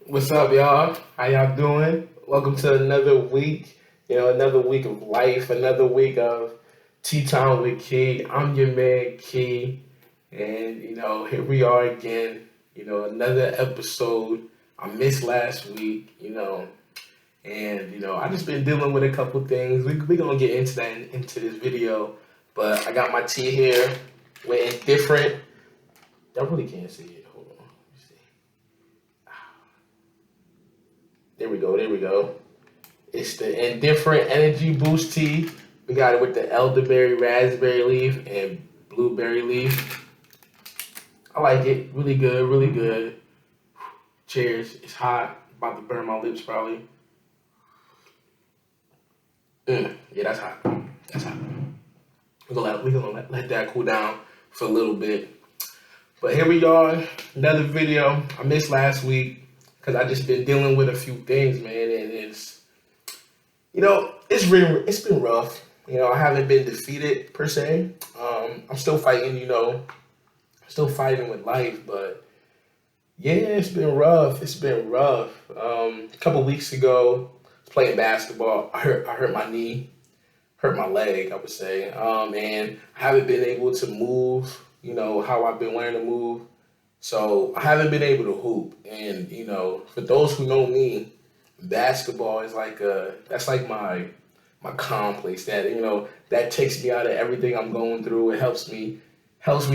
What's up, y'all? How y'all doing? Welcome to another week. Another week of life, another week of Tea Time with Key. I'm your man, Key. And, here we are again. Another episode. I missed last week, and, I just been dealing with a couple things. We going to get into that into this video. But I got my tea here. We're indifferent. Y'all really can't see it. Hold on. Let me see. There we go. There we go. It's the Indifferent Energy Boost Tea. We got it with the elderberry, raspberry leaf, and blueberry leaf. I like it. Really good, really good. Cheers. It's hot. About to burn my lips probably. Yeah, that's hot. That's hot. We're gonna let that cool down for a little bit. But here we are, another video. I missed last week because I just been dealing with a few things, man, and it's been rough. I haven't been defeated per se. I'm still fighting. Still fighting with life, but yeah, it's been rough. It's been rough. A couple weeks ago, I was playing basketball. I hurt my knee, hurt my leg, I would say. And I haven't been able to move. How I've been wanting to move. So I haven't been able to hoop. And for those who know me, basketball is that's like my complex. That takes me out of everything I'm going through. It helps me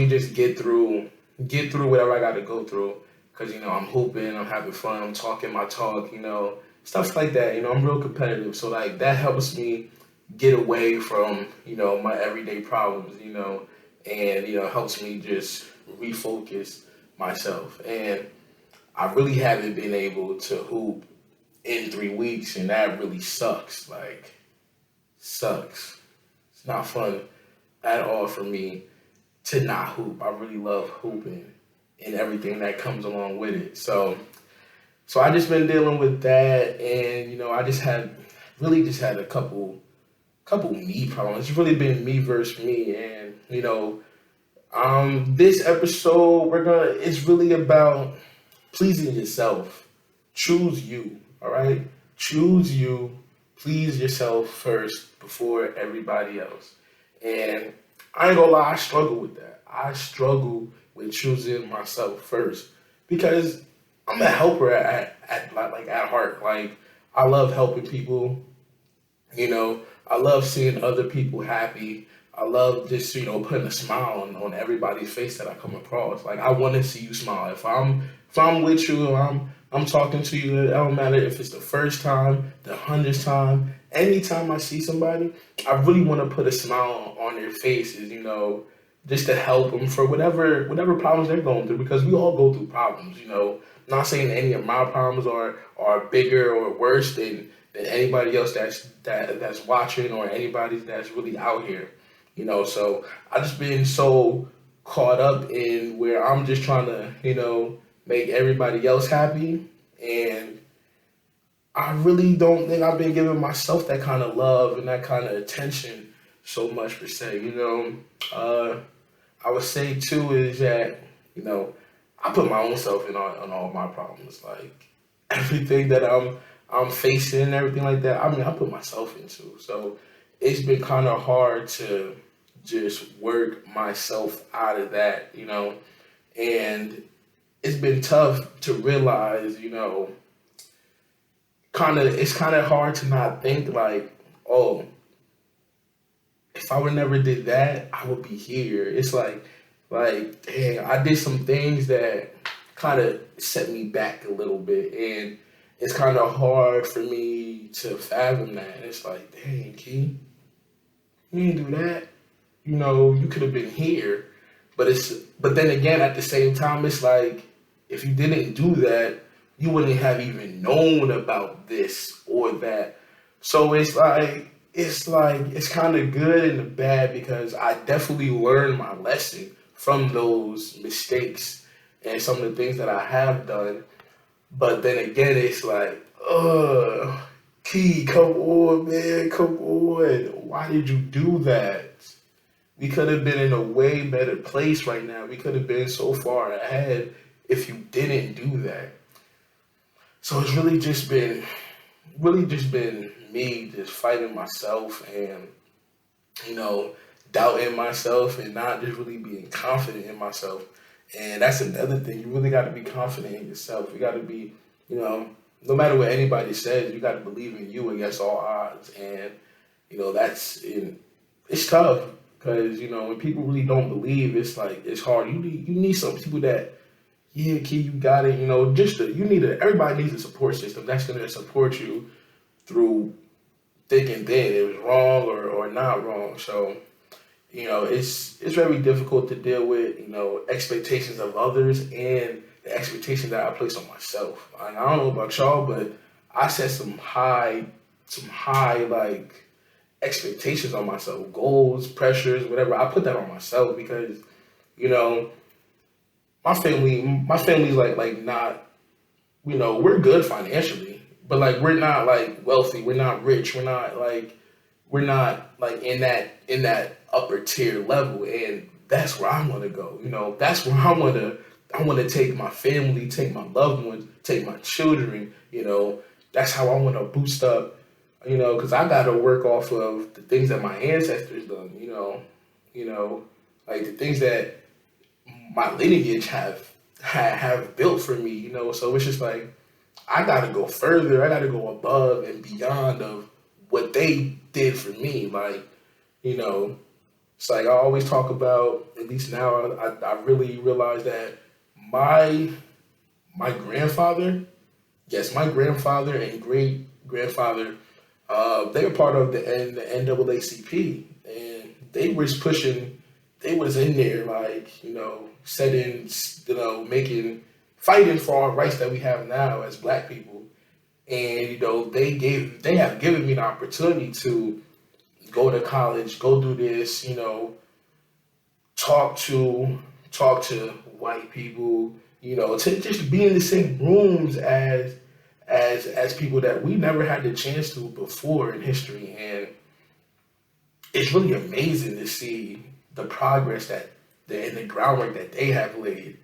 just get through whatever I got to go through. Cause I'm hooping, I'm having fun, I'm talking my talk, stuff like that. I'm real competitive, so like that helps me get away from my everyday problems, and helps me just refocus myself. And I really haven't been able to hoop in 3 weeks, and that really sucks. Like, sucks. It's not fun at all for me to not hoop. I really love hooping and everything that comes along with it. So I just been dealing with that, and I just had a couple me problems. It's really been me versus me, and this episode it's really about pleasing yourself. Choose you, all right? Choose you. Please yourself first before everybody else. And I ain't gonna lie, I struggle with that. I struggle with choosing myself first because I'm a helper at heart. Like, I love helping people. I love seeing other people happy. I love just putting a smile on everybody's face that I come across. Like, I want to see you smile. If I'm with you, or I'm talking to you. It don't matter if it's the first time, the 100th time. Anytime I see somebody, I really want to put a smile on their faces. Just to help them for whatever problems they're going through, because we all go through problems. Not saying any of my problems are bigger or worse than anybody else that's watching, or anybody that's really out here. So I just been so caught up in where I'm just trying to make everybody else happy, and I really don't think I've been giving myself that kind of love and that kind of attention so much per se. I would say too is that I put my own self in on all my problems, like everything that I'm facing and everything like that. I mean, I put myself into. So it's been kind of hard to just work myself out of that, and it's been tough to realize, it's kind of hard to not think like, oh, if I would never did that, I would be here. It's like, dang, I did some things that kind of set me back a little bit, and it's kind of hard for me to fathom that. It's like, dang, Key, you didn't do that. You could have been here, but then again, at the same time, it's like, if you didn't do that, you wouldn't have even known about this or that. So it's kind of good and the bad, because I definitely learned my lesson from those mistakes and some of the things that I have done. But then again, it's like, Key, come on, man, come on. Why did you do that? We could have been in a way better place right now. We could have been so far ahead if you didn't do that. So it's really just been me just fighting myself and, you know, doubting myself and not just really being confident in myself. And that's another thing. You really got to be confident in yourself. You got to be, you know, no matter what anybody says, you got to believe in you against all odds. And, you know, it's tough because, you know, when people really don't believe, it's like, it's hard. You need some people that, yeah, kid, you got it. You know, everybody needs a support system that's going to support you through thick and thin. It was wrong or not wrong. So, you know, it's very difficult to deal with, you know, expectations of others and the expectations that I place on myself. And I don't know about y'all, but I set some high like expectations on myself, goals, pressures, whatever. I put that on myself because, you know, my family's like not, you know, we're good financially, but like we're not like wealthy, we're not rich, we're not like in that upper tier level, and that's where I want to go. You know, that's where I want to take my family, take my loved ones, take my children. You know, that's how I want to boost up. You know, because I got to work off of the things that my ancestors done. You know, like the things that my lineage have built for me. You know, so it's just like I got to go further. I got to go above and beyond of what they did for me. Like, you know, it's like I always talk about, at least now I really realize that my my grandfather, yes, my grandfather and great grandfather, they were part of the NAACP, and they was in there like, you know, setting, you know, fighting for our rights that we have now as Black people, and you know, they have given me the opportunity to go to college, go do this, you know, talk to white people, you know, to just be in the same rooms as people that we never had the chance to before in history. And it's really amazing to see the progress and the groundwork that they have laid.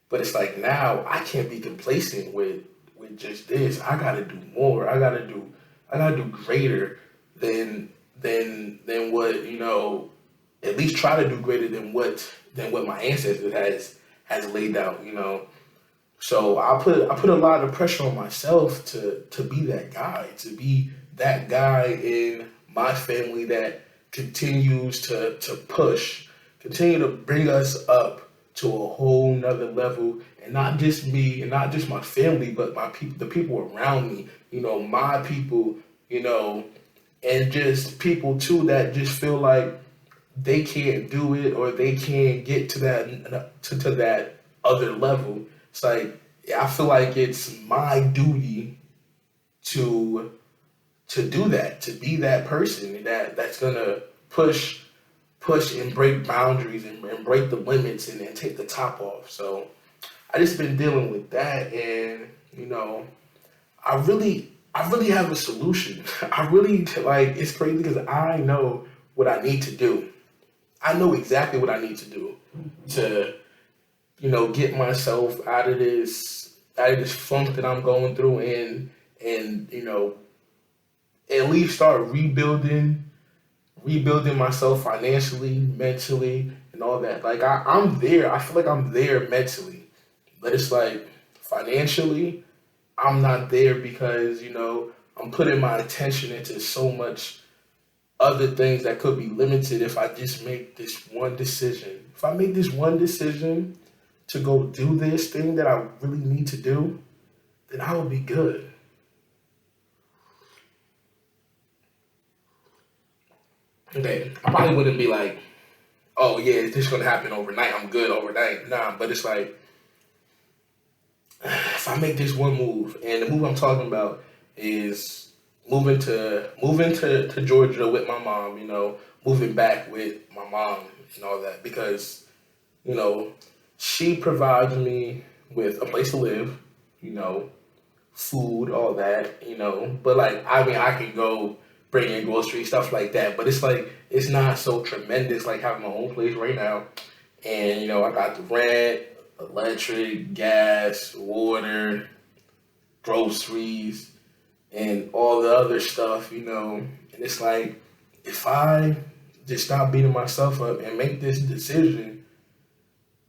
But it's like now I can't be complacent with just this. I gotta do more. I gotta do greater than what, you know, at least try to do greater than what my ancestors has laid out, you know. So I put a lot of pressure on myself to be that guy, to be that guy in my family that continues to push, continue to bring us up to a whole nother level, and not just me and not just my family, but my people, the people around me, you know, my people, you know, and just people too that just feel like they can't do it or they can't get to that other level. It's like, yeah, I feel like it's my duty to do that, to be that person that's gonna push and break boundaries and break the limits and take the top off. So I just been dealing with that, and you know, I really have a solution. I really like, it's crazy because I know what I need to do. I know exactly what I need to do to, you know, get myself out of this funk that I'm going through, and you know, at least start rebuilding myself financially, mentally, and all that. Like I'm there. I feel like I'm there mentally, but it's like financially, I'm not there because, you know, I'm putting my attention into so much other things that could be limited if I just make this one decision. If I make this one decision to go do this thing that I really need to do, then I will be good. Okay, I probably wouldn't be like, oh yeah, this is gonna happen overnight. I'm good overnight. Nah, but it's like if I make this one move, and the move I'm talking about is moving to Georgia with my mom, you know, moving back with my mom and all that because, you know, she provides me with a place to live, you know, food, all that, you know. But like, I mean, I can go bring in groceries, stuff like that. But it's like it's not so tremendous like having my own place right now. And you know, I got the rent, electric, gas, water, groceries, and all the other stuff, And it's like, if I just stop beating myself up and make this decision,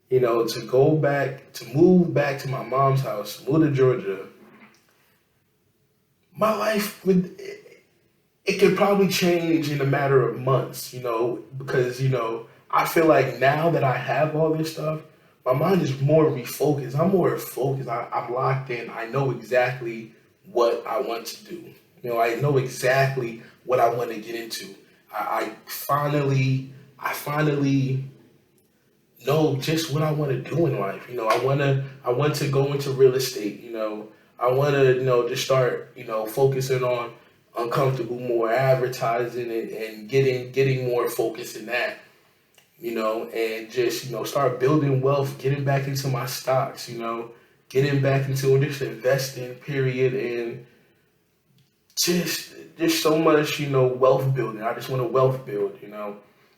to move back to my mom's house, move to Georgia, my life it could probably change in a matter of months, because, I feel like now that I have all this stuff, my mind is more refocused. I'm more focused. I'm locked in. I know exactly what I want to do. I know exactly what I want to get into. I finally know just what I want to do in life. I want to go into real estate. I want to, just start, focusing on uncomfortable more advertising and getting more focus in that, and just, start building wealth, getting back into my stocks, getting back into just investing period, and just so much, wealth building. I just want to wealth build,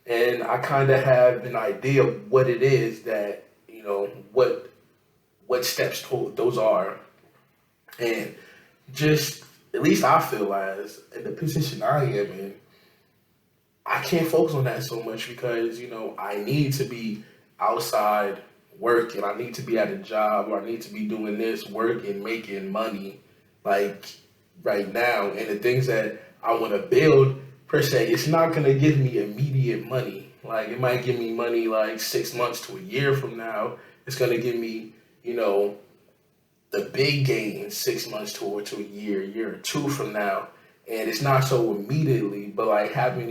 and I kind of have an idea of what it is that, what steps those are. And just, at least I feel as in the position I am in, I can't focus on that so much because, I need to be outside working. I need to be at a job, or I need to be doing this work and making money like right now. And the things that I want to build, per se, it's not going to give me immediate money. Like, it might give me money like 6 months to a year from now. It's going to give me, the big gain 6 months to a year or two from now. And it's not so immediately, but like having,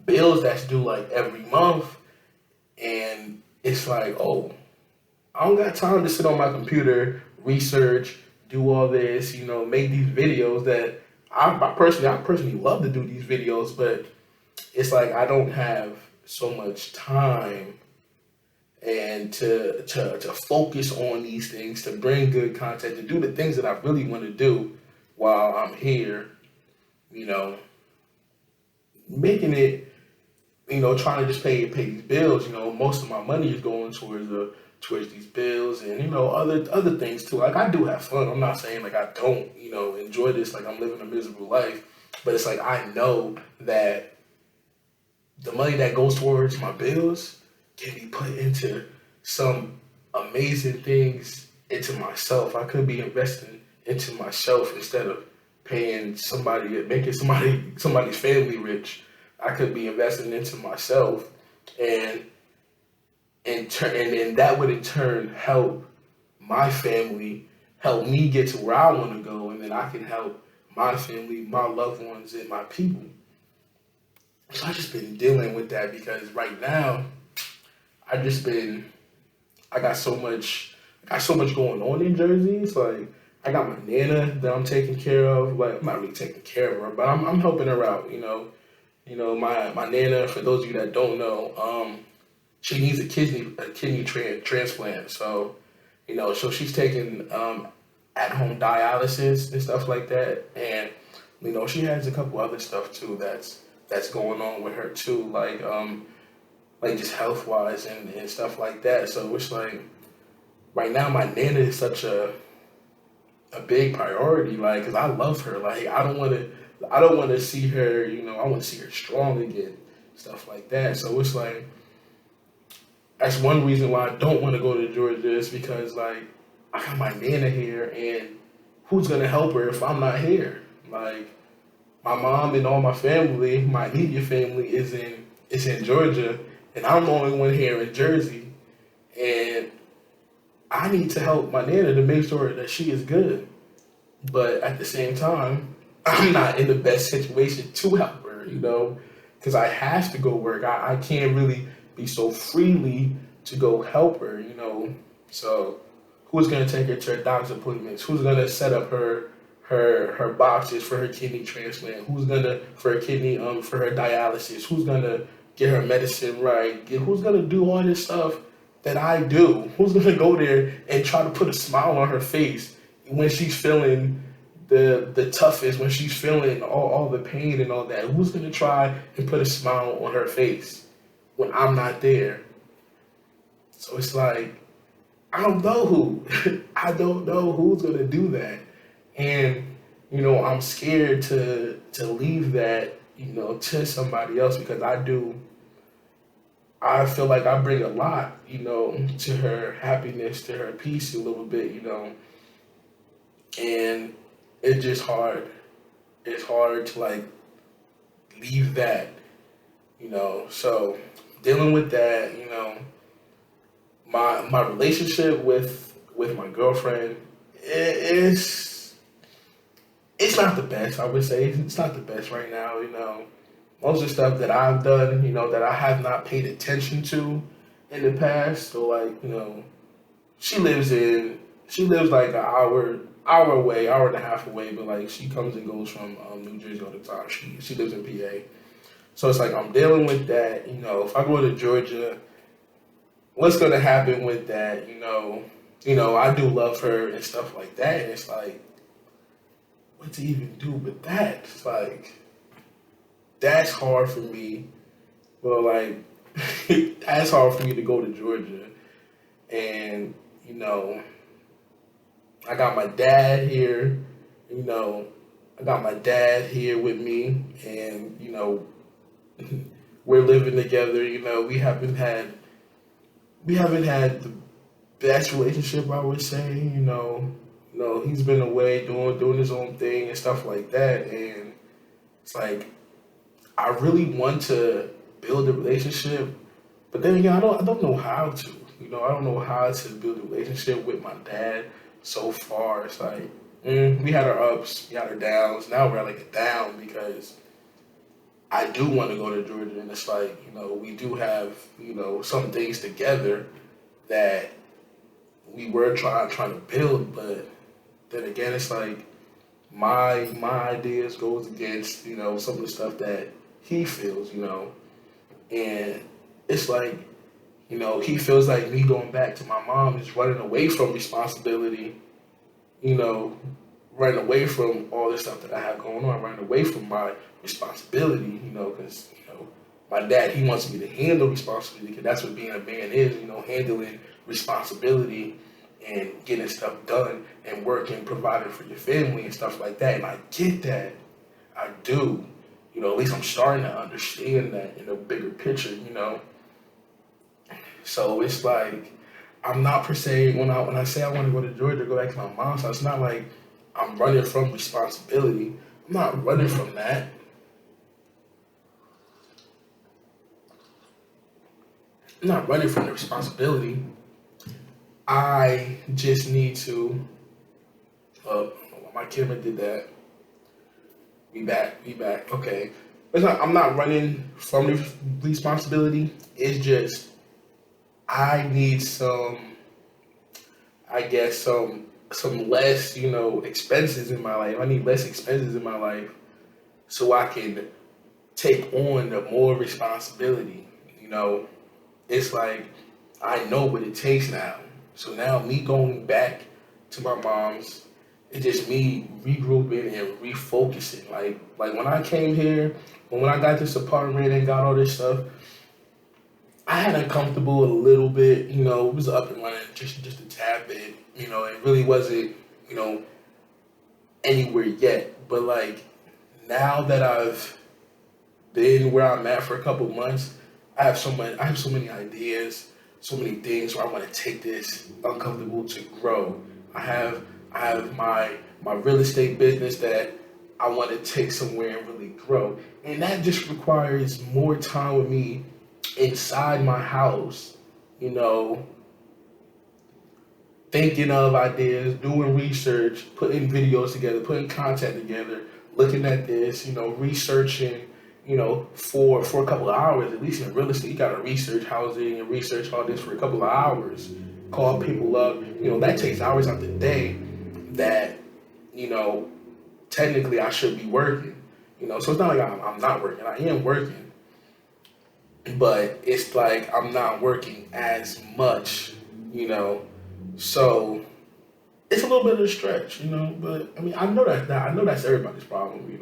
bills that's due like every month. And it's like, oh, I don't got time to sit on my computer, research, do all this, make these videos that I personally love to do these videos, but it's like I don't have so much time and to focus on these things, to bring good content, to do the things that I really want to do while I'm here, you know, making it, trying to just pay these bills. Most of my money is going towards these bills and other things too. Like, I do have fun. I'm not saying like I don't enjoy this. Like, I'm living a miserable life, but it's like I know that the money that goes towards my bills can be put into some amazing things into myself. I could be investing into myself instead of paying somebody, making somebody's family rich. I could be investing into myself, and and that would in turn help my family, help me get to where I want to go, and then I can help my family, my loved ones, and my people. So I just been dealing with that because right now I just been I got so much going on in Jersey. It's like I got my nana that I'm taking care of. Like, I'm not really taking care of her, but I'm helping her out. My nana. For those of you that don't know, she needs a kidney transplant. So, so she's taking at home dialysis and stuff like that, and she has a couple other stuff too that's going on with her too, like just health wise and stuff like that. So it's like right now my nana is such a big priority, like, because I love her. Like, I don't want to see her. I want to see her strong again, stuff like that. So it's like that's one reason why I don't want to go to Georgia, is because like I got my nana here, and who's gonna help her if I'm not here? Like, my mom and all my family, my immediate family, is in Georgia, and I'm the only one here in Jersey, and I need to help my nana to make sure that she is good. But at the same time, I'm not in the best situation to help her, because I have to go work. I can't really be so freely to go help her. So who's gonna take her to her doctor's appointments? Who's gonna set up her boxes for her kidney transplant? Who's gonna for her kidney for her dialysis? Who's gonna get her medicine right? Who's gonna do all this stuff that I do? Who's gonna go there and try to put a smile on her face when she's feeling the toughest, when she's feeling all the pain and all that? Who's gonna try and put a smile on her face when I'm not there? So it's like, I don't know who. I don't know who's gonna do that. And, I'm scared to leave that, to somebody else because I feel like I bring a lot, to her happiness, to her peace a little bit, and it's just hard. It's hard to like leave that, So dealing with that, my relationship with my girlfriend, it's it's not the best. I would say it's not the best right now. Most of the stuff that I've done, that I have not paid attention to in the past. So like, she lives in she lives like an hour away, hour and a half away, but like she comes and goes from New Jersey all the time. She lives in PA. So it's like I'm dealing with that, if I go to Georgia, what's gonna happen with that, I do love her and stuff like that. And it's like, what to even do with that? It's like that's hard for me. Well, like that's hard for me to go to Georgia, and you know, I got my dad here. You know, I got my dad here with me, and we're living together. We haven't had the best relationship, I would say. He's been away doing his own thing and stuff like that, and it's like I really want to build a relationship, but then again, I don't know how to. I don't know how to build a relationship with my dad. So far, it's like we had our ups, we had our downs. Now we're at like a down because I do want to go to Georgia, and it's like we do have some things together that we were trying to build, but then again, it's like my ideas goes against some of the stuff that he feels, and it's like he feels like me going back to my mom is running away from responsibility, you know, running away from all the stuff that I have going on, running away from my responsibility, because my dad, he wants me to handle responsibility because that's what being a man is, handling responsibility and getting stuff done and working, providing for your family and stuff like that. And I get that. I do. At least I'm starting to understand that in a bigger picture. So it's like I'm not per se when I say I want to go to Georgia, go back to my mom's house. It's not like I'm running from responsibility. I'm not running from that. I'm not running from the responsibility. I just need to. My camera did that. We back. Okay. I'm not running from the responsibility. It's just I need I guess some less, expenses in my life. I need less expenses in my life so I can take on the more responsibility. It's like I know what it takes now. So now me going back to my mom's, it's just me regrouping and refocusing. Like when I came here, when I got this apartment and got all this stuff, I had uncomfortable a little bit, it was up and running just a tad bit, it really wasn't, you know, anywhere yet. But like now that I've been where I'm at for a couple months, I have so many ideas, so many things where I want to take this uncomfortable to grow. I have I have my real estate business that I want to take somewhere and really grow. And that just requires more time with me inside my house, you know, thinking of ideas, doing research, putting videos together, putting content together, looking at this, researching, for a couple of hours, at least in real estate, you gotta research housing and research all this for a couple of hours, call people up, that takes hours out the day that, you know, technically I should be working, so it's not like I'm not working, I am working, but it's like I'm not working as much, so it's a little bit of a stretch, but I mean, I know that's everybody's problem,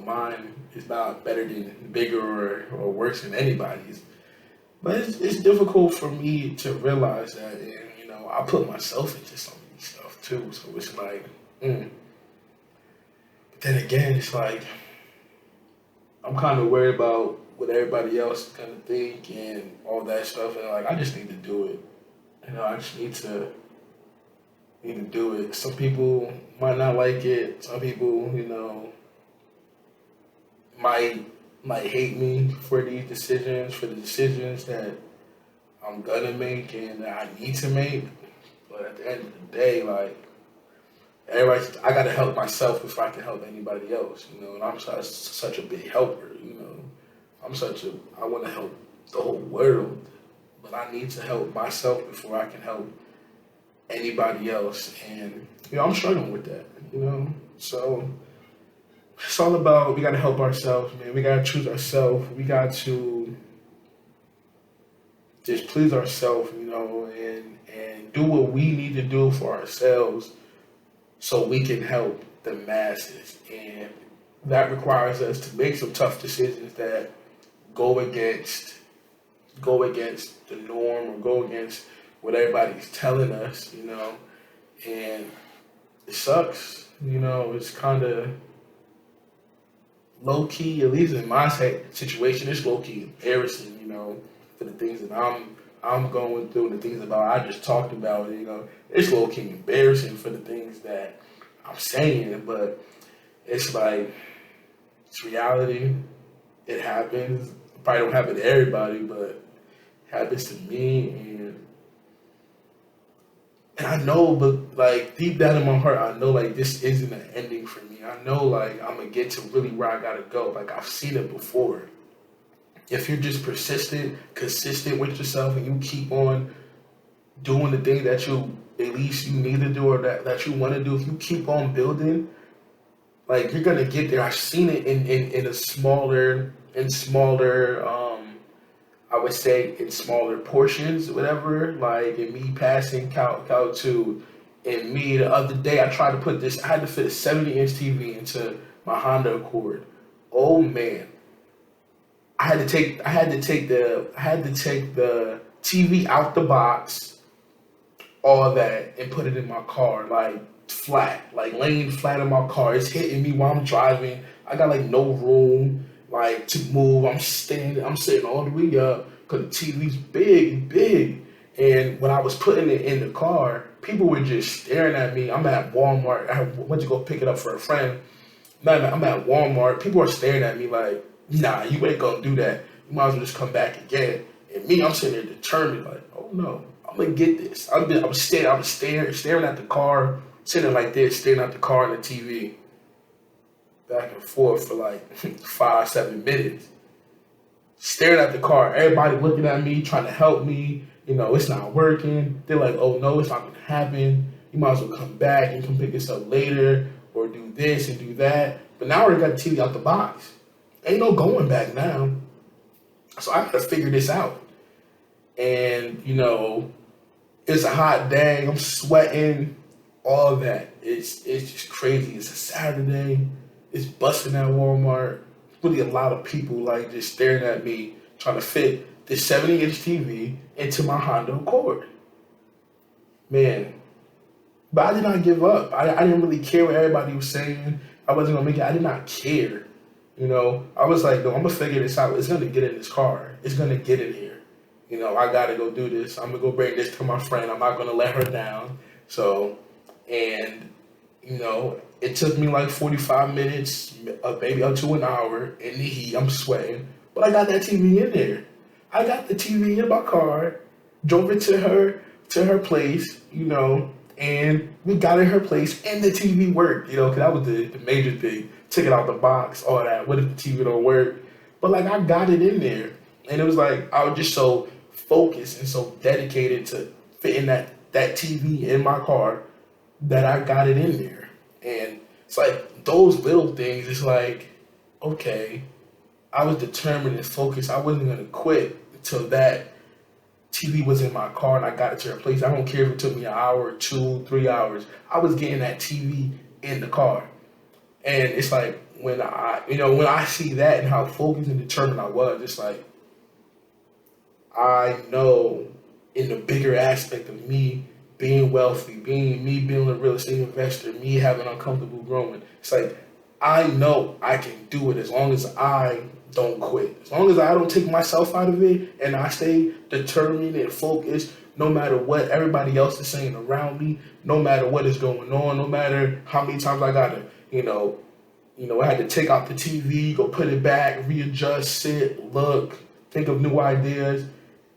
mine is not better than bigger or worse than anybody's, but it's difficult for me to realize that, and I put myself into some of these stuff too. So it's like, but then again, it's like I'm kind of worried about what everybody else is gonna think and all that stuff, and like I just need to do it. I just need to do it. Some people might not like it. Some people, might might hate me for these decisions, for the decisions that I'm gonna make and that I need to make. But at the end of the day, like everybody, I gotta help myself before I can help anybody else. And I'm such a big helper. I want to help the whole world, but I need to help myself before I can help anybody else. And I'm struggling with that. So it's all about we gotta help ourselves, man. We gotta choose ourselves. We got to just please ourselves, and do what we need to do for ourselves so we can help the masses. And that requires us to make some tough decisions that go against the norm or go against what everybody's telling us, and it sucks. It's kind of low key, at least in my situation, it's low key embarrassing, for the things that I'm going through and the things I just talked about. It's low key embarrassing for the things that I'm saying, but it's like it's reality. It happens. Probably don't happen to everybody, but it happens to me, and I know, but like deep down in my heart, I know like this isn't an ending for me. I know like I'm gonna get to really where I gotta go. Like I've seen it before. If you're just persistent, consistent with yourself, and you keep on doing the thing that at least you need to do or that you want to do, if you keep on building, like you're gonna get there. I've seen it in a smaller, I would say in smaller portions, whatever. Like in me passing Cal 2, and me the other day, I had to fit a 70-inch TV into my Honda Accord. Oh man, I had to take the TV out the box, all that, and put it in my car, like flat, like laying flat in my car. It's hitting me while I'm driving. I got like no room like to move. I'm sitting all the way up because the TV's big. And when I was putting it in the car, people were just staring at me. I'm at Walmart. I went to go pick it up for a friend. I'm at Walmart. People are staring at me like, nah, you ain't gonna do that. You might as well just come back again. And me, I'm sitting there determined, like, oh no, I'm gonna get this. I was staring at the car, sitting like this, staring at the car and the TV, back and forth for like 5-7 minutes. Staring at the car, everybody looking at me, trying to help me. It's not working. They're like, oh no, it's not gonna happen. You might as well come back and come pick this up later, or do this and do that. But now I already got the TV out the box. Ain't no going back now. So I gotta figure this out. And, it's a hot day. I'm sweating, all that. It's just crazy. It's a Saturday. It's busting at Walmart. Really a lot of people like just staring at me trying to fit this 70-inch TV into my Honda Accord. Man. But I did not give up. I didn't really care what everybody was saying. I wasn't gonna make it. I did not care. I was like, no, I'm gonna figure this out. It's gonna get in this car. It's gonna get in here. I gotta go do this. I'm gonna go bring this to my friend. I'm not gonna let her down. So, and it took me like 45 minutes, maybe up to an hour in the heat. I'm sweating, but I got that TV in there. I got the TV in my car, drove it to her place, and we got in her place, and the TV worked, because that was the major thing. Took it out the box, all that. What if the TV don't work? But like I got it in there, and it was like I was just so focused and so dedicated to fitting that TV in my car that I got it in there. And it's like those little things. It's like, okay, I was determined and focused. I wasn't gonna quit until that TV was in my car and I got it to her place. I don't care if it took me an hour, 2, 3 hours. I was getting that TV in the car. And it's like when I see that and how focused and determined I was, it's like I know in the bigger aspect of me being wealthy, being a real estate investor, me having uncomfortable growing. It's like I know I can do it as long as I don't quit. As long as I don't take myself out of it and I stay determined and focused, no matter what everybody else is saying around me, no matter what is going on, no matter how many times I gotta, I had to take out the TV, go put it back, readjust, sit, look, think of new ideas.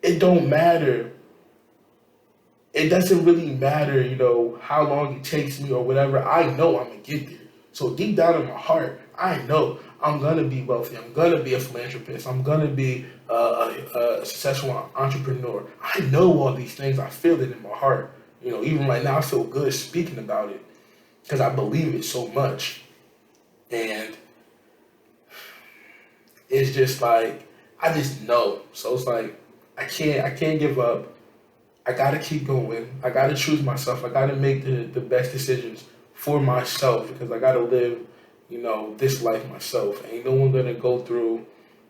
It don't matter. It doesn't really matter, how long it takes me or whatever. I know I'm gonna get there. So deep down in my heart, I know I'm gonna be wealthy. I'm gonna be a philanthropist. I'm gonna be a successful entrepreneur. I know all these things. I feel it in my heart. Even right now, I feel good speaking about it because I believe it so much. And it's just like I just know. So it's like I can't give up. I gotta keep going. I gotta choose myself. I gotta make the best decisions for myself because I gotta live, this life myself. Ain't no one gonna go through.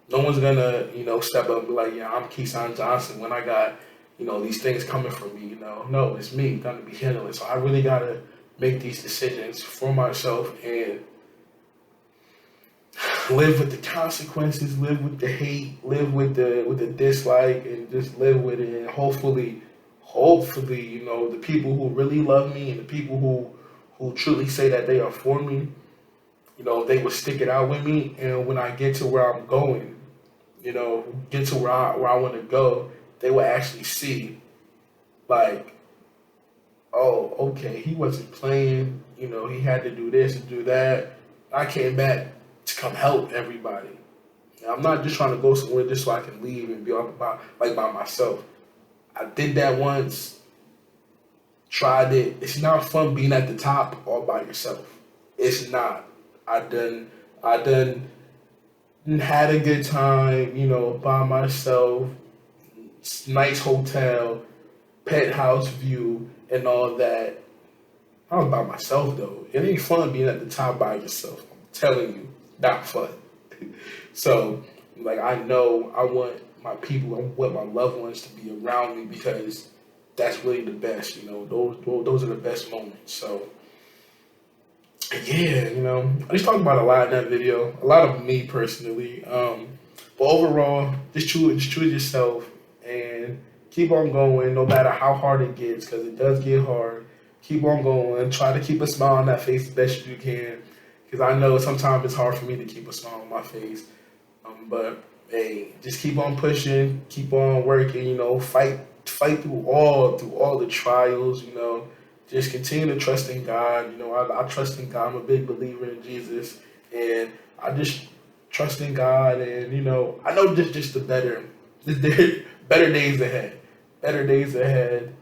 No one's gonna, step up and be like, yeah, I'm Keyshawn Johnson when I got, these things coming from me. No, it's me gonna be handling it. So I really gotta make these decisions for myself and live with the consequences, live with the hate, live with the dislike, and just live with it. And hopefully, the people who really love me and the people who truly say that they are for me, they will stick it out with me. And when I get to where I'm going, get to where I want to go, they will actually see, like, oh, okay, he wasn't playing. He had to do this and do that. I came back to come help everybody. And I'm not just trying to go somewhere just so I can leave and be all by myself. I did that once, tried it. It's not fun being at the top all by yourself. It's not. I done had a good time, by myself. Nice hotel, penthouse view, and all that. I was by myself though. It ain't fun being at the top by yourself. I'm telling you, not fun. So, like, I know I want my people, I want my loved ones to be around me because that's really the best. Those are the best moments. So, yeah, I just talked about a lot in that video, a lot of me personally. But overall, just choose yourself and keep on going, no matter how hard it gets, because it does get hard. Keep on going. Try to keep a smile on that face as best you can, because I know sometimes it's hard for me to keep a smile on my face. But hey, just keep on pushing, keep on working. Fight through all the trials. Just continue to trust in God. I trust in God. I'm a big believer in Jesus, and I just trust in God. And I know just the better days ahead. Better days ahead.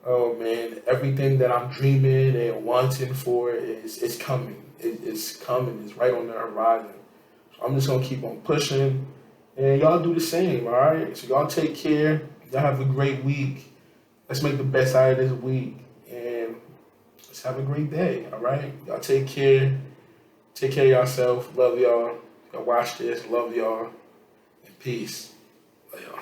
Oh man, everything that I'm dreaming and wanting for is coming. It's coming. It's right on the horizon. So I'm just gonna keep on pushing, and y'all do the same. All right. So y'all take care. Y'all have a great week. Let's make the best out of this week, and let's have a great day. All right. Y'all take care. Take care of yourself. Love y'all. Y'all watch this. Love y'all. And peace. Love y'all.